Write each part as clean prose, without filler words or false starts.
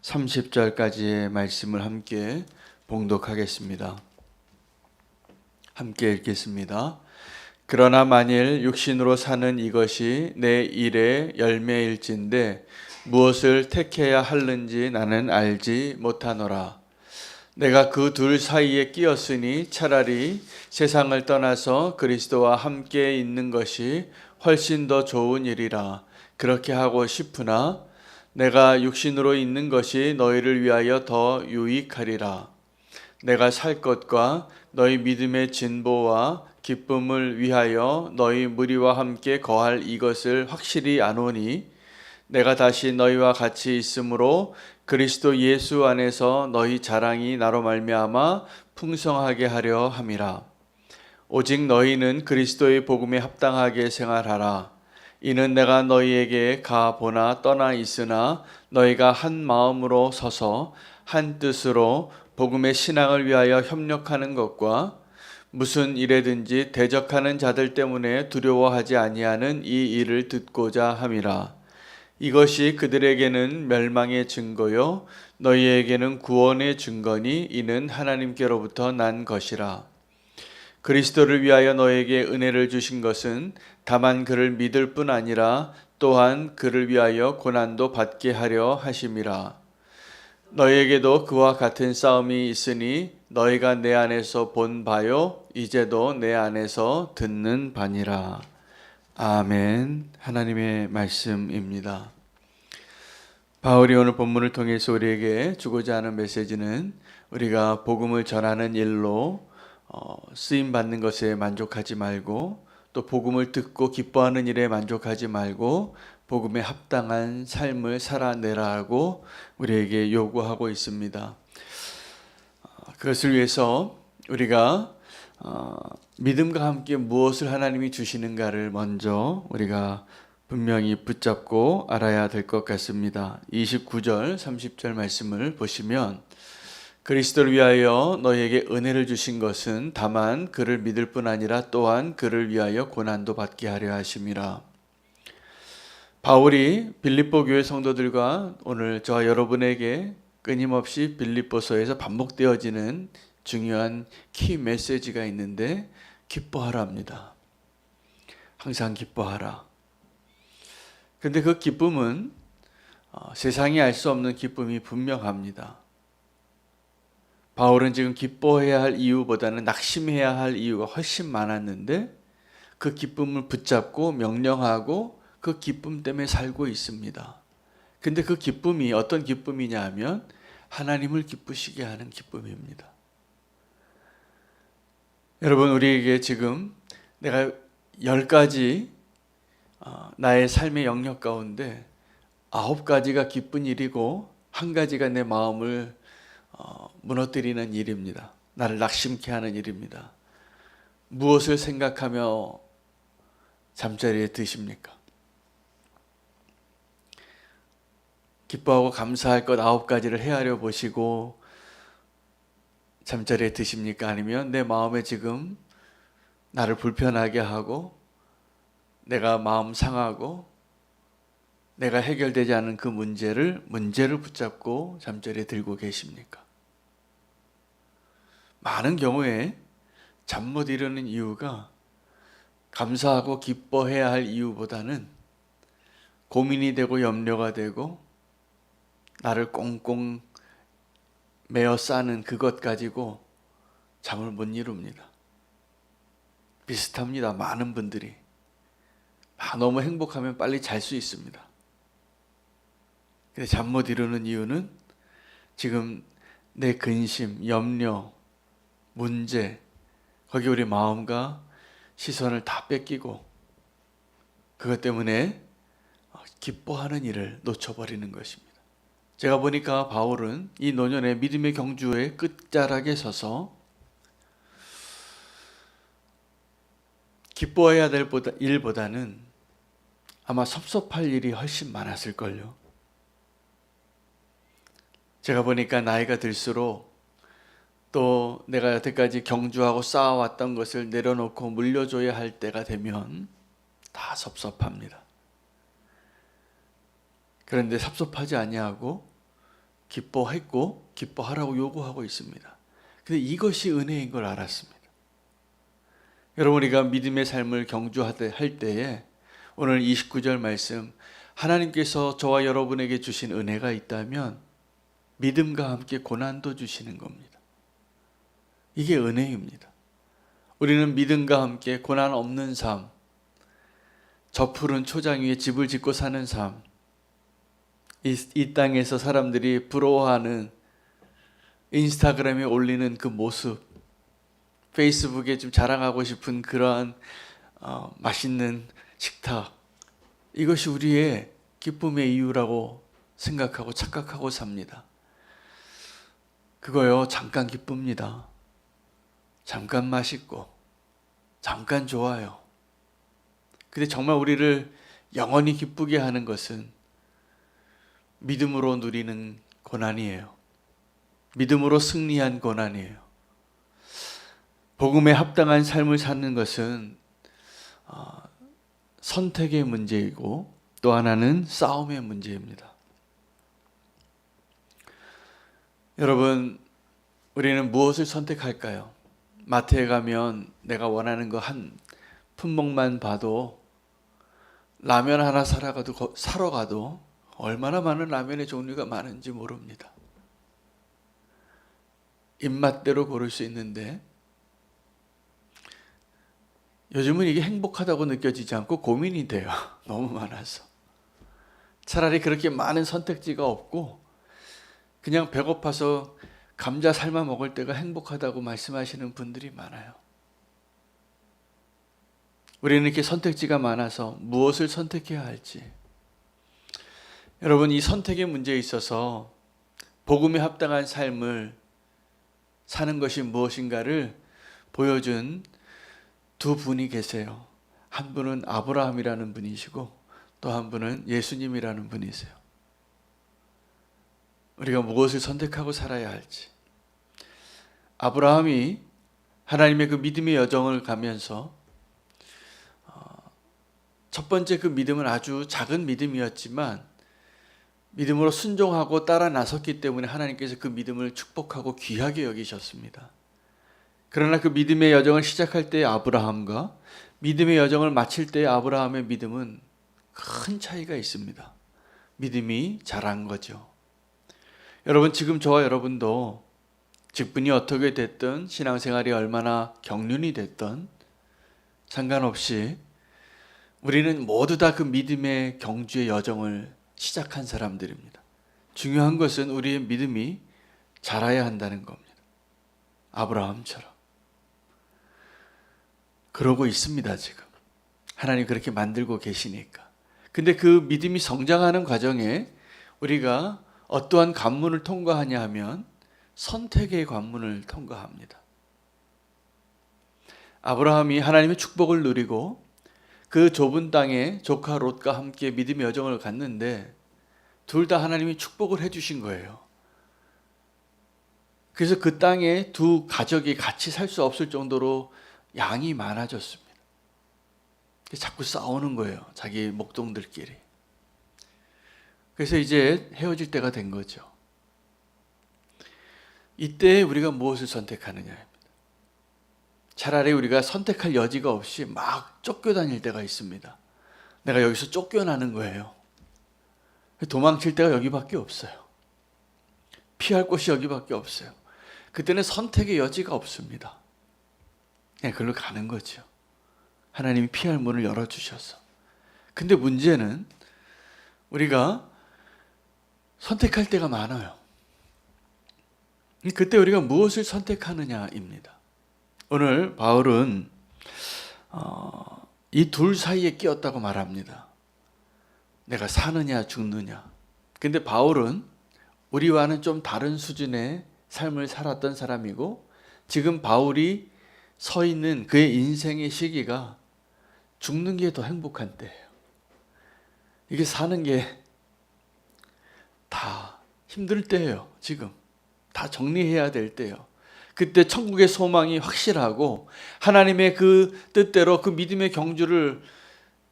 30절까지의 말씀을 함께 봉독하겠습니다. 함께 읽겠습니다. 그러나 만일 육신으로 사는 이것이 내 일의 열매일진데 무엇을 택해야 하는지 나는 알지 못하노라. 내가 그 둘 사이에 끼었으니 차라리 세상을 떠나서 그리스도와 함께 있는 것이 훨씬 더 좋은 일이라. 그렇게 하고 싶으나 내가 육신으로 있는 것이 너희를 위하여 더 유익하리라. 내가 살 것과 너희 믿음의 진보와 기쁨을 위하여 너희 무리와 함께 거할 이것을 확실히 아노니 내가 다시 너희와 같이 있으므로 그리스도 예수 안에서 너희 자랑이 나로 말미암아 풍성하게 하려 함이라. 오직 너희는 그리스도의 복음에 합당하게 생활하라. 이는 내가 너희에게 가보나 떠나 있으나 너희가 한 마음으로 서서 한 뜻으로 복음의 신앙을 위하여 협력하는 것과 무슨 일에든지 대적하는 자들 때문에 두려워하지 아니하는 이 일을 듣고자 함이라. 이것이 그들에게는 멸망의 증거요 너희에게는 구원의 증거니 이는 하나님께로부터 난 것이라. 그리스도를 위하여 너에게 은혜를 주신 것은 다만 그를 믿을 뿐 아니라 또한 그를 위하여 고난도 받게 하려 하심이라. 너희에게도 그와 같은 싸움이 있으니 너희가 내 안에서 본 바요 이제도 내 안에서 듣는 바니라. 아멘. 하나님의 말씀입니다. 바울이 오늘 본문을 통해서 우리에게 주고자 하는 메시지는 우리가 복음을 전하는 일로 쓰임 받는 것에 만족하지 말고 또 복음을 듣고 기뻐하는 일에 만족하지 말고 복음에 합당한 삶을 살아내라고 우리에게 요구하고 있습니다. 그것을 위해서 우리가 믿음과 함께 무엇을 하나님이 주시는가를 먼저 우리가 분명히 붙잡고 알아야 될 것 같습니다. 29절, 30절 말씀을 보시면 그리스도를 위하여 너희에게 은혜를 주신 것은 다만 그를 믿을 뿐 아니라 또한 그를 위하여 고난도 받게 하려 하심이라. 바울이 빌립보 교회 성도들과 오늘 저와 여러분에게 끊임없이 빌립보서에서 반복되어지는 중요한 키 메시지가 있는데 기뻐하라 합니다. 항상 기뻐하라. 근데 그 기쁨은 세상이 알 수 없는 기쁨이 분명합니다. 바울은 지금 기뻐해야 할 이유보다는 낙심해야 할 이유가 훨씬 많았는데 그 기쁨을 붙잡고 명령하고 그 기쁨 때문에 살고 있습니다. 근데 그 기쁨이 어떤 기쁨이냐 하면 하나님을 기쁘시게 하는 기쁨입니다. 여러분, 우리에게 지금 내가 10가지 나의 삶의 영역 가운데 9가지가 기쁜 일이고 1가지가 내 마음을 무너뜨리는 일입니다. 나를 낙심케 하는 일입니다. 무엇을 생각하며 잠자리에 드십니까? 기뻐하고 감사할 것 9가지를 헤아려 보시고 잠자리에 드십니까? 아니면 내 마음에 지금 나를 불편하게 하고 내가 마음 상하고 내가 해결되지 않은 그 문제를 붙잡고 잠자리에 들고 계십니까? 많은 경우에 잠 못 이루는 이유가 감사하고 기뻐해야 할 이유보다는 고민이 되고 염려가 되고 나를 꽁꽁 메어 싸는 그것 가지고 잠을 못 이룹니다. 비슷합니다. 많은 분들이. 너무 행복하면 빨리 잘 수 있습니다. 근데 잠 못 이루는 이유는 지금 내 근심, 염려, 문제, 거기 우리 마음과 시선을 다 뺏기고 그것 때문에 기뻐하는 일을 놓쳐버리는 것입니다. 제가 보니까 바울은 이 노년의 믿음의 경주의 끝자락에 서서 기뻐해야 될 일보다는 아마 섭섭할 일이 훨씬 많았을걸요. 제가 보니까 나이가 들수록 또 내가 여태까지 경주하고 쌓아왔던 것을 내려놓고 물려줘야 할 때가 되면 다 섭섭합니다. 그런데 섭섭하지 아니하고 기뻐했고 기뻐하라고 요구하고 있습니다. 근데 이것이 은혜인 걸 알았습니다. 여러분, 우리가 믿음의 삶을 경주할 때에 오늘 29절 말씀, 하나님께서 저와 여러분에게 주신 은혜가 있다면 믿음과 함께 고난도 주시는 겁니다. 이게 은혜입니다. 우리는 믿음과 함께 고난 없는 삶, 저 푸른 초장 위에 집을 짓고 사는 삶, 이 땅에서 사람들이 부러워하는 인스타그램에 올리는 그 모습, 페이스북에 좀 자랑하고 싶은 그러한 맛있는 식탁, 이것이 우리의 기쁨의 이유라고 생각하고 착각하고 삽니다. 그거요, 잠깐 기쁩니다. 잠깐 맛있고 잠깐 좋아요. 근데 정말 우리를 영원히 기쁘게 하는 것은 믿음으로 누리는 고난이에요. 믿음으로 승리한 고난이에요. 복음에 합당한 삶을 사는 것은 선택의 문제이고 또 하나는 싸움의 문제입니다. 여러분, 우리는 무엇을 선택할까요? 마트에 가면 내가 원하는 거 한 품목만 봐도 라면 하나 사러 가도 얼마나 많은 라면의 종류가 많은지 모릅니다. 입맛대로 고를 수 있는데 요즘은 이게 행복하다고 느껴지지 않고 고민이 돼요. 너무 많아서. 차라리 그렇게 많은 선택지가 없고 그냥 배고파서 감자 삶아 먹을 때가 행복하다고 말씀하시는 분들이 많아요. 우리는 이렇게 선택지가 많아서 무엇을 선택해야 할지. 여러분, 이 선택의 문제에 있어서 복음에 합당한 삶을 사는 것이 무엇인가를 보여준 두 분이 계세요. 한 분은 아브라함이라는 분이시고 또 한 분은 예수님이라는 분이세요. 우리가 무엇을 선택하고 살아야 할지. 아브라함이 하나님의 그 믿음의 여정을 가면서 첫 번째 그 믿음은 아주 작은 믿음이었지만 믿음으로 순종하고 따라 나섰기 때문에 하나님께서 그 믿음을 축복하고 귀하게 여기셨습니다. 그러나 그 믿음의 여정을 시작할 때의 아브라함과 믿음의 여정을 마칠 때의 아브라함의 믿음은 큰 차이가 있습니다. 믿음이 자란 거죠. 여러분, 지금 저와 여러분도 직분이 어떻게 됐든 신앙생활이 얼마나 경륜이 됐든 상관없이 우리는 모두 다 그 믿음의 경주의 여정을 시작한 사람들입니다. 중요한 것은 우리의 믿음이 자라야 한다는 겁니다. 아브라함처럼. 그러고 있습니다, 지금. 하나님 그렇게 만들고 계시니까. 근데 그 믿음이 성장하는 과정에 우리가 어떠한 관문을 통과하냐 하면 선택의 관문을 통과합니다. 아브라함이 하나님의 축복을 누리고 그 좁은 땅에 조카 롯과 함께 믿음의 여정을 갔는데 둘 다 하나님이 축복을 해주신 거예요. 그래서 그 땅에 두 가족이 같이 살 수 없을 정도로 양이 많아졌습니다. 자꾸 싸우는 거예요, 자기 목동들끼리. 그래서 이제 헤어질 때가 된 거죠. 이때 우리가 무엇을 선택하느냐입니다. 차라리 우리가 선택할 여지가 없이 막 쫓겨다닐 때가 있습니다. 내가 여기서 쫓겨나는 거예요. 도망칠 데가 여기밖에 없어요. 피할 곳이 여기밖에 없어요. 그때는 선택의 여지가 없습니다. 그냥 그걸로 가는 거죠. 하나님이 피할 문을 열어주셔서. 근데 문제는 우리가 선택할 때가 많아요. 그때 우리가 무엇을 선택하느냐입니다. 오늘 바울은 이 둘 사이에 끼었다고 말합니다. 내가 사느냐 죽느냐. 근데 바울은 우리와는 좀 다른 수준의 삶을 살았던 사람이고 지금 바울이 서 있는 그의 인생의 시기가 죽는 게 더 행복한 때예요. 이게 사는 게 다 힘들 때예요. 지금 다 정리해야 될 때예요. 그때 천국의 소망이 확실하고 하나님의 그 뜻대로 그 믿음의 경주를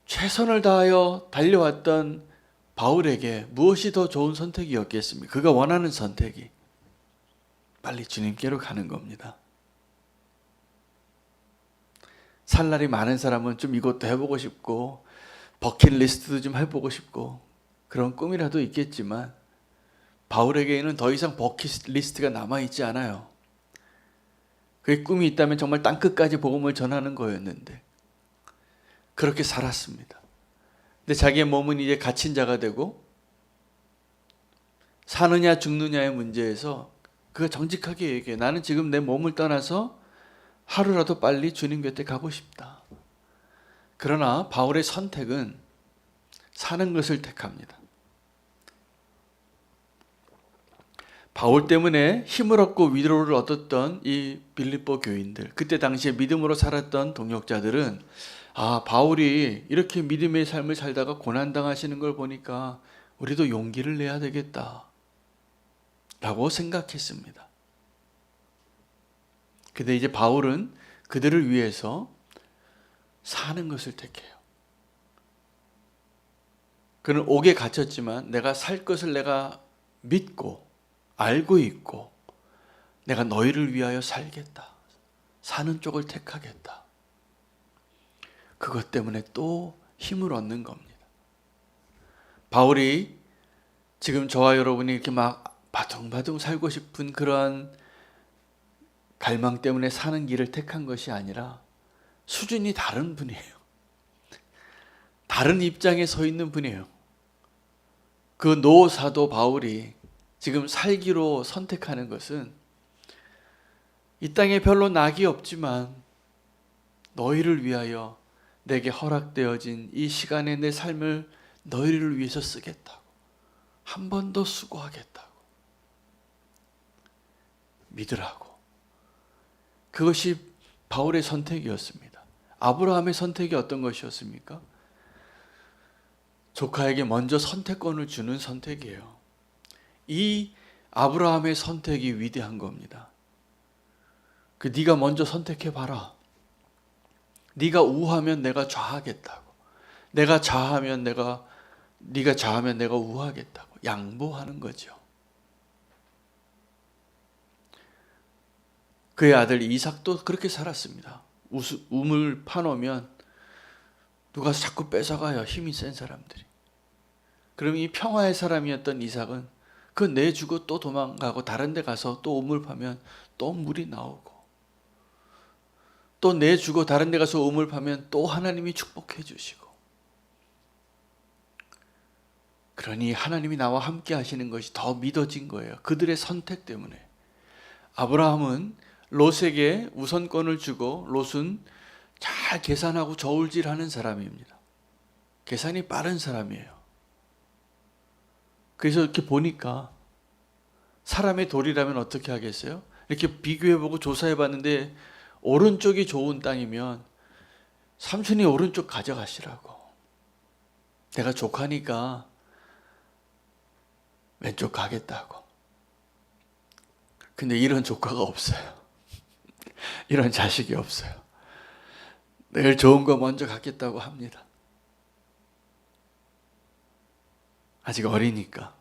최선을 다하여 달려왔던 바울에게 무엇이 더 좋은 선택이었겠습니까? 그가 원하는 선택이 빨리 주님께로 가는 겁니다. 살 날이 많은 사람은 좀 이것도 해보고 싶고 버킷리스트도 좀 해보고 싶고 그런 꿈이라도 있겠지만 바울에게는 더 이상 버킷리스트가 남아있지 않아요. 그의 꿈이 있다면 정말 땅끝까지 복음을 전하는 거였는데 그렇게 살았습니다. 근데 자기의 몸은 이제 갇힌 자가 되고 사느냐 죽느냐의 문제에서 그가 정직하게 얘기해요. 나는 지금 내 몸을 떠나서 하루라도 빨리 주님 곁에 가고 싶다. 그러나 바울의 선택은 사는 것을 택합니다. 바울 때문에 힘을 얻고 위로를 얻었던 이 빌립보 교인들, 그때 당시에 믿음으로 살았던 동역자들은 바울이 이렇게 믿음의 삶을 살다가 고난당하시는 걸 보니까 우리도 용기를 내야 되겠다 라고 생각했습니다. 근데 이제 바울은 그들을 위해서 사는 것을 택해요. 그는 옥에 갇혔지만 내가 살 것을 내가 믿고 알고 있고 내가 너희를 위하여 살겠다. 사는 쪽을 택하겠다. 그것 때문에 또 힘을 얻는 겁니다. 바울이 지금 저와 여러분이 이렇게 막 바둥바둥 살고 싶은 그러한 갈망 때문에 사는 길을 택한 것이 아니라 수준이 다른 분이에요. 다른 입장에 서 있는 분이에요. 그 노사도 바울이 지금 살기로 선택하는 것은 이 땅에 별로 낙이 없지만 너희를 위하여 내게 허락되어진 이 시간에 내 삶을 너희를 위해서 쓰겠다고, 한 번 더 수고하겠다고 믿으라고. 그것이 바울의 선택이었습니다. 아브라함의 선택이 어떤 것이었습니까? 조카에게 먼저 선택권을 주는 선택이에요. 이 아브라함의 선택이 위대한 겁니다. 네가 먼저 선택해봐라. 네가 우하면 내가 좌하겠다고. 네가 좌하면 내가 우하겠다고. 양보하는 거죠. 그의 아들 이삭도 그렇게 살았습니다. 우물 파놓으면 누가 자꾸 뺏어가요. 힘이 센 사람들이. 그럼 이 평화의 사람이었던 이삭은 그 내주고 또 도망가고 다른 데 가서 또 우물 파면 또 물이 나오고 또 내주고 다른 데 가서 우물 파면 또 하나님이 축복해 주시고, 그러니 하나님이 나와 함께 하시는 것이 더 믿어진 거예요. 그들의 선택 때문에. 아브라함은 롯에게 우선권을 주고 롯은 잘 계산하고 저울질하는 사람입니다. 계산이 빠른 사람이에요. 그래서 이렇게 보니까 사람의 도리라면 어떻게 하겠어요? 이렇게 비교해보고 조사해봤는데 오른쪽이 좋은 땅이면 삼촌이 오른쪽 가져가시라고. 내가 조카니까 왼쪽 가겠다고. 근데 이런 조카가 없어요. 이런 자식이 없어요. 늘 좋은 거 먼저 갖겠다고 합니다. 아직 어리니까.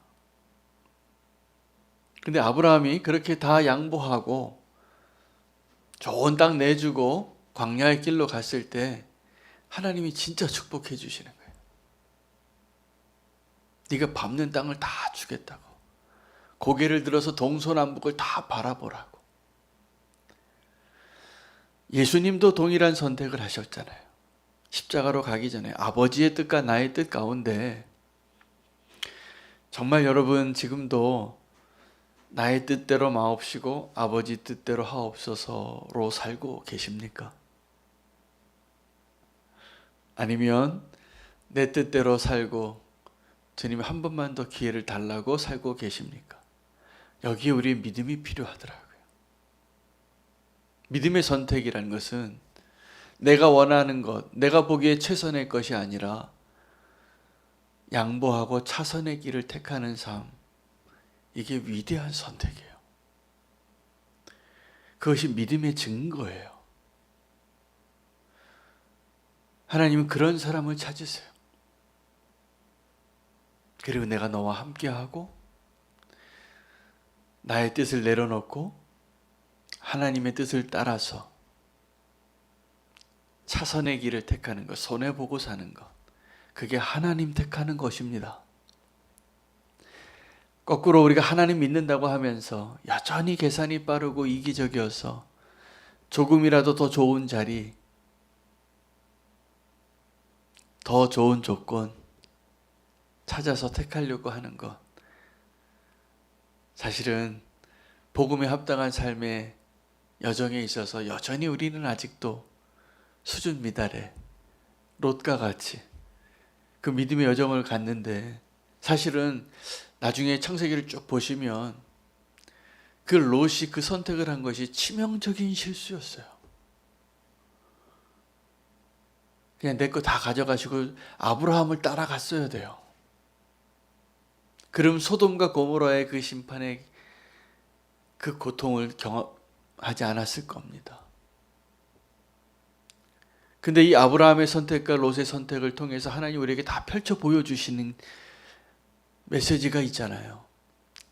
근데 아브라함이 그렇게 다 양보하고 좋은 땅 내주고 광야의 길로 갔을 때 하나님이 진짜 축복해 주시는 거예요. 네가 밟는 땅을 다 주겠다고. 고개를 들어서 동서남북을 다 바라보라고. 예수님도 동일한 선택을 하셨잖아요. 십자가로 가기 전에 아버지의 뜻과 나의 뜻 가운데 정말 여러분 지금도 나의 뜻대로 마옵시고 아버지 뜻대로 하옵소서로 살고 계십니까? 아니면 내 뜻대로 살고 주님 한 번만 더 기회를 달라고 살고 계십니까? 여기에 우리의 믿음이 필요하더라고요. 믿음의 선택이라는 것은 내가 원하는 것, 내가 보기에 최선의 것이 아니라 양보하고 차선의 길을 택하는 삶, 이게 위대한 선택이에요. 그것이 믿음의 증거예요. 하나님은 그런 사람을 찾으세요. 그리고 내가 너와 함께하고 나의 뜻을 내려놓고 하나님의 뜻을 따라서 차선의 길을 택하는 것, 손해보고 사는 것, 그게 하나님 택하는 것입니다. 거꾸로 우리가 하나님 믿는다고 하면서 여전히 계산이 빠르고 이기적이어서 조금이라도 더 좋은 자리, 더 좋은 조건 찾아서 택하려고 하는 것, 사실은 복음에 합당한 삶의 여정에 있어서 여전히 우리는 아직도 수준 미달에 롯과 같이 그 믿음의 여정을 갔는데, 사실은 나중에 창세기를 쭉 보시면 그 롯이 그 선택을 한 것이 치명적인 실수였어요. 그냥 내 거 다 가져가시고 아브라함을 따라갔어야 돼요. 그럼 소돔과 고모라의 그 심판의 그 고통을 경험하지 않았을 겁니다. 근데 이 아브라함의 선택과 롯의 선택을 통해서 하나님 우리에게 다 펼쳐 보여주시는 메시지가 있잖아요.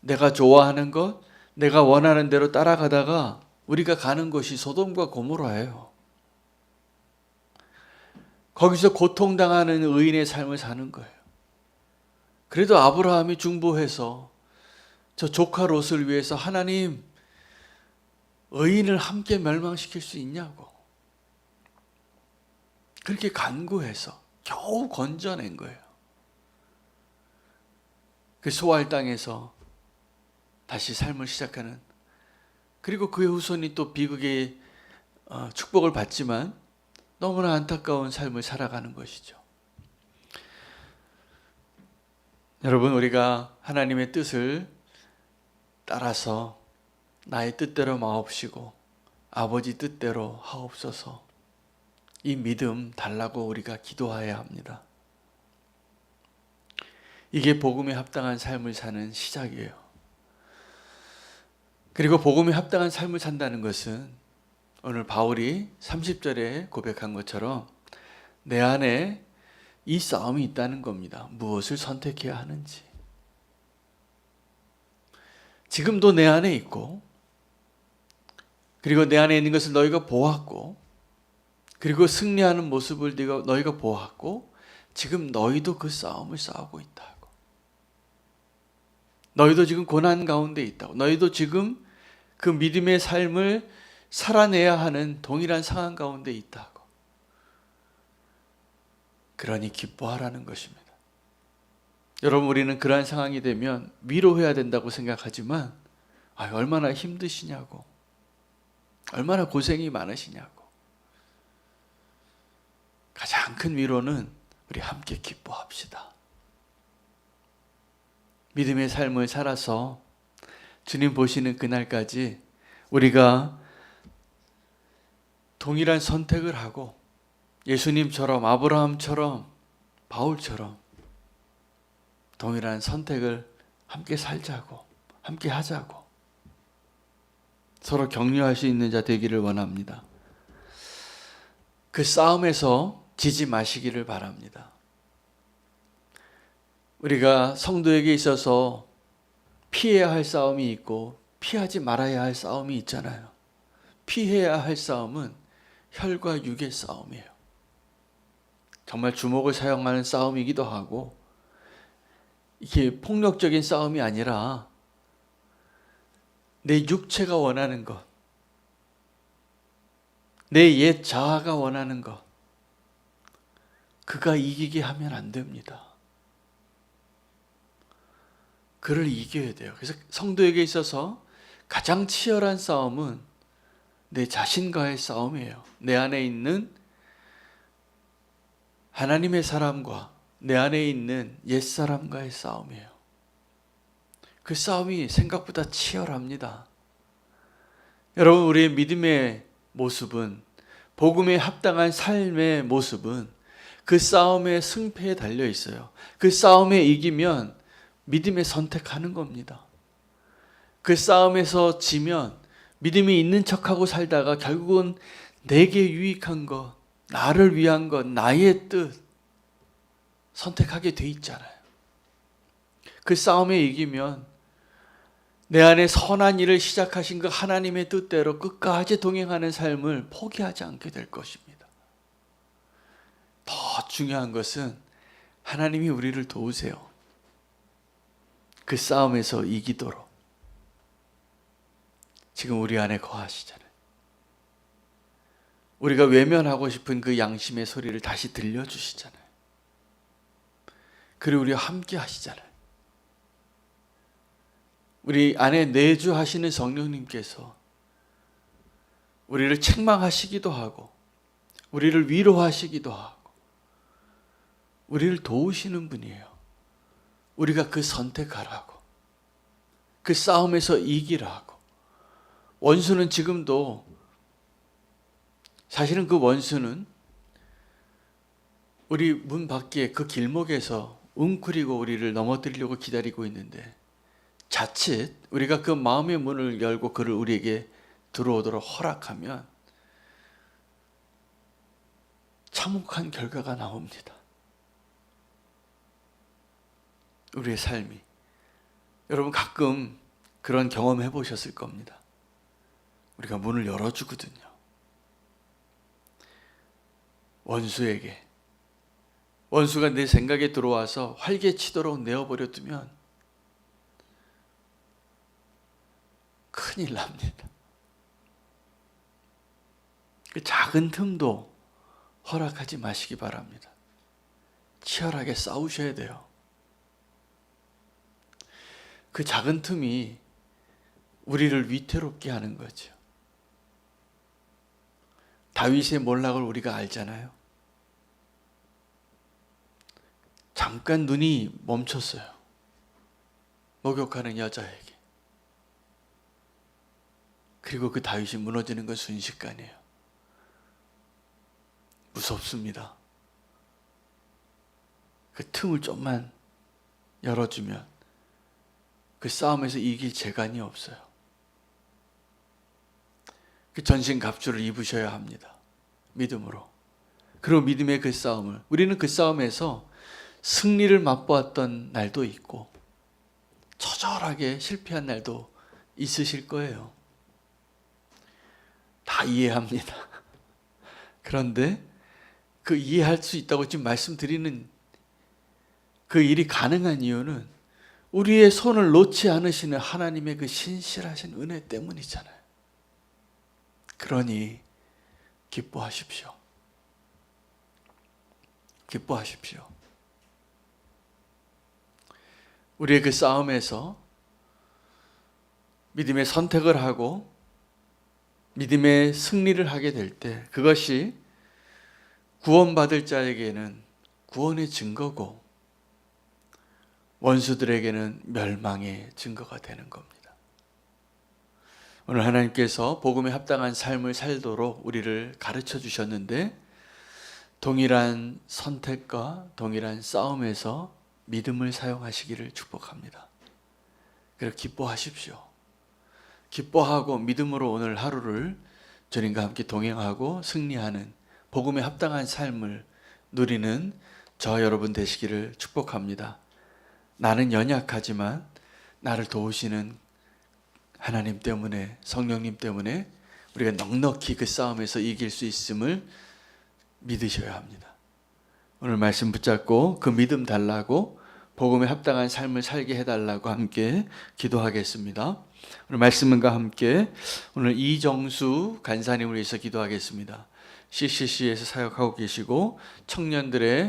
내가 좋아하는 것, 내가 원하는 대로 따라가다가 우리가 가는 곳이 소돔과 고모라예요. 거기서 고통당하는 의인의 삶을 사는 거예요. 그래도 아브라함이 중보해서 저 조카 롯을 위해서 하나님, 의인을 함께 멸망시킬 수 있냐고 그렇게 간구해서 겨우 건져낸 거예요. 그 소알 땅에서 다시 삶을 시작하는, 그리고 그의 후손이 또 비극의 축복을 받지만 너무나 안타까운 삶을 살아가는 것이죠. 여러분, 우리가 하나님의 뜻을 따라서 나의 뜻대로 마옵시고 아버지 뜻대로 하옵소서, 이 믿음 달라고 우리가 기도해야 합니다. 이게 복음에 합당한 삶을 사는 시작이에요. 그리고 복음에 합당한 삶을 산다는 것은 오늘 바울이 30절에 고백한 것처럼 내 안에 이 싸움이 있다는 겁니다. 무엇을 선택해야 하는지. 지금도 내 안에 있고, 그리고 내 안에 있는 것을 너희가 보았고, 그리고 승리하는 모습을 너희가 보았고, 지금 너희도 그 싸움을 싸우고 있다고. 너희도 지금 고난 가운데 있다고. 너희도 지금 그 믿음의 삶을 살아내야 하는 동일한 상황 가운데 있다고. 그러니 기뻐하라는 것입니다. 여러분, 우리는 그러한 상황이 되면 위로해야 된다고 생각하지만 얼마나 힘드시냐고, 얼마나 고생이 많으시냐고. 가장 큰 위로는 우리 함께 기뻐합시다. 믿음의 삶을 살아서 주님 보시는 그날까지 우리가 동일한 선택을 하고 예수님처럼, 아브라함처럼, 바울처럼 동일한 선택을 함께 살자고, 함께 하자고 서로 격려할 수 있는 자 되기를 원합니다. 그 싸움에서 지지 마시기를 바랍니다. 우리가 성도에게 있어서 피해야 할 싸움이 있고 피하지 말아야 할 싸움이 있잖아요. 피해야 할 싸움은 혈과 육의 싸움이에요. 정말 주먹을 사용하는 싸움이기도 하고, 이게 폭력적인 싸움이 아니라 내 육체가 원하는 것, 내 옛 자아가 원하는 것, 그가 이기게 하면 안 됩니다. 그를 이겨야 돼요. 그래서 성도에게 있어서 가장 치열한 싸움은 내 자신과의 싸움이에요. 내 안에 있는 하나님의 사람과 내 안에 있는 옛사람과의 싸움이에요. 그 싸움이 생각보다 치열합니다. 여러분, 우리의 믿음의 모습은, 복음에 합당한 삶의 모습은 그 싸움의 승패에 달려 있어요. 그 싸움에 이기면 믿음의 선택하는 겁니다. 그 싸움에서 지면 믿음이 있는 척하고 살다가 결국은 내게 유익한 것, 나를 위한 것, 나의 뜻 선택하게 돼 있잖아요. 그 싸움에 이기면 내 안에 선한 일을 시작하신 그 하나님의 뜻대로 끝까지 동행하는 삶을 포기하지 않게 될 것입니다. 더 중요한 것은 하나님이 우리를 도우세요. 그 싸움에서 이기도록. 지금 우리 안에 거하시잖아요. 우리가 외면하고 싶은 그 양심의 소리를 다시 들려주시잖아요. 그리고 우리와 함께 하시잖아요. 우리 안에 내주하시는 성령님께서 우리를 책망하시기도 하고 우리를 위로하시기도 하고 우리를 도우시는 분이에요. 우리가 그 선택하라고, 그 싸움에서 이기라고. 원수는 지금도, 사실은 그 원수는 우리 문 밖에 그 길목에서 웅크리고 우리를 넘어뜨리려고 기다리고 있는데, 자칫 우리가 그 마음의 문을 열고 그를 우리에게 들어오도록 허락하면 참혹한 결과가 나옵니다. 우리의 삶이. 여러분 가끔 그런 경험 해보셨을 겁니다. 우리가 문을 열어주거든요. 원수에게. 원수가 내 생각에 들어와서 활개치도록 내어버려 두면 큰일 납니다. 그 작은 틈도 허락하지 마시기 바랍니다. 치열하게 싸우셔야 돼요. 그 작은 틈이 우리를 위태롭게 하는 거죠. 다윗의 몰락을 우리가 알잖아요. 잠깐 눈이 멈췄어요. 목욕하는 여자에게. 그리고 그 다윗이 무너지는 건 순식간이에요. 무섭습니다. 그 틈을 좀만 열어주면 그 싸움에서 이길 재간이 없어요. 그 전신갑주를 입으셔야 합니다. 믿음으로. 그리고 믿음의 그 싸움을, 우리는 그 싸움에서 승리를 맛보았던 날도 있고 처절하게 실패한 날도 있으실 거예요. 다 이해합니다. 그런데 그 이해할 수 있다고 지금 말씀드리는 그 일이 가능한 이유는 우리의 손을 놓지 않으시는 하나님의 그 신실하신 은혜 때문이잖아요. 그러니 기뻐하십시오. 기뻐하십시오. 우리의 그 싸움에서 믿음의 선택을 하고 믿음의 승리를 하게 될 때 그것이 구원받을 자에게는 구원의 증거고 원수들에게는 멸망의 증거가 되는 겁니다. 오늘 하나님께서 복음에 합당한 삶을 살도록 우리를 가르쳐 주셨는데 동일한 선택과 동일한 싸움에서 믿음을 사용하시기를 축복합니다. 그래서 기뻐하십시오. 기뻐하고 믿음으로 오늘 하루를 주님과 함께 동행하고 승리하는 복음에 합당한 삶을 누리는 저 여러분 되시기를 축복합니다. 나는 연약하지만 나를 도우시는 하나님 때문에, 성령님 때문에 우리가 넉넉히 그 싸움에서 이길 수 있음을 믿으셔야 합니다. 오늘 말씀 붙잡고 그 믿음 달라고 복음에 합당한 삶을 살게 해달라고 함께 기도하겠습니다. 오늘 말씀과 함께 오늘 이정수 간사님을 위해서 기도하겠습니다. CCC에서 사역하고 계시고 청년들의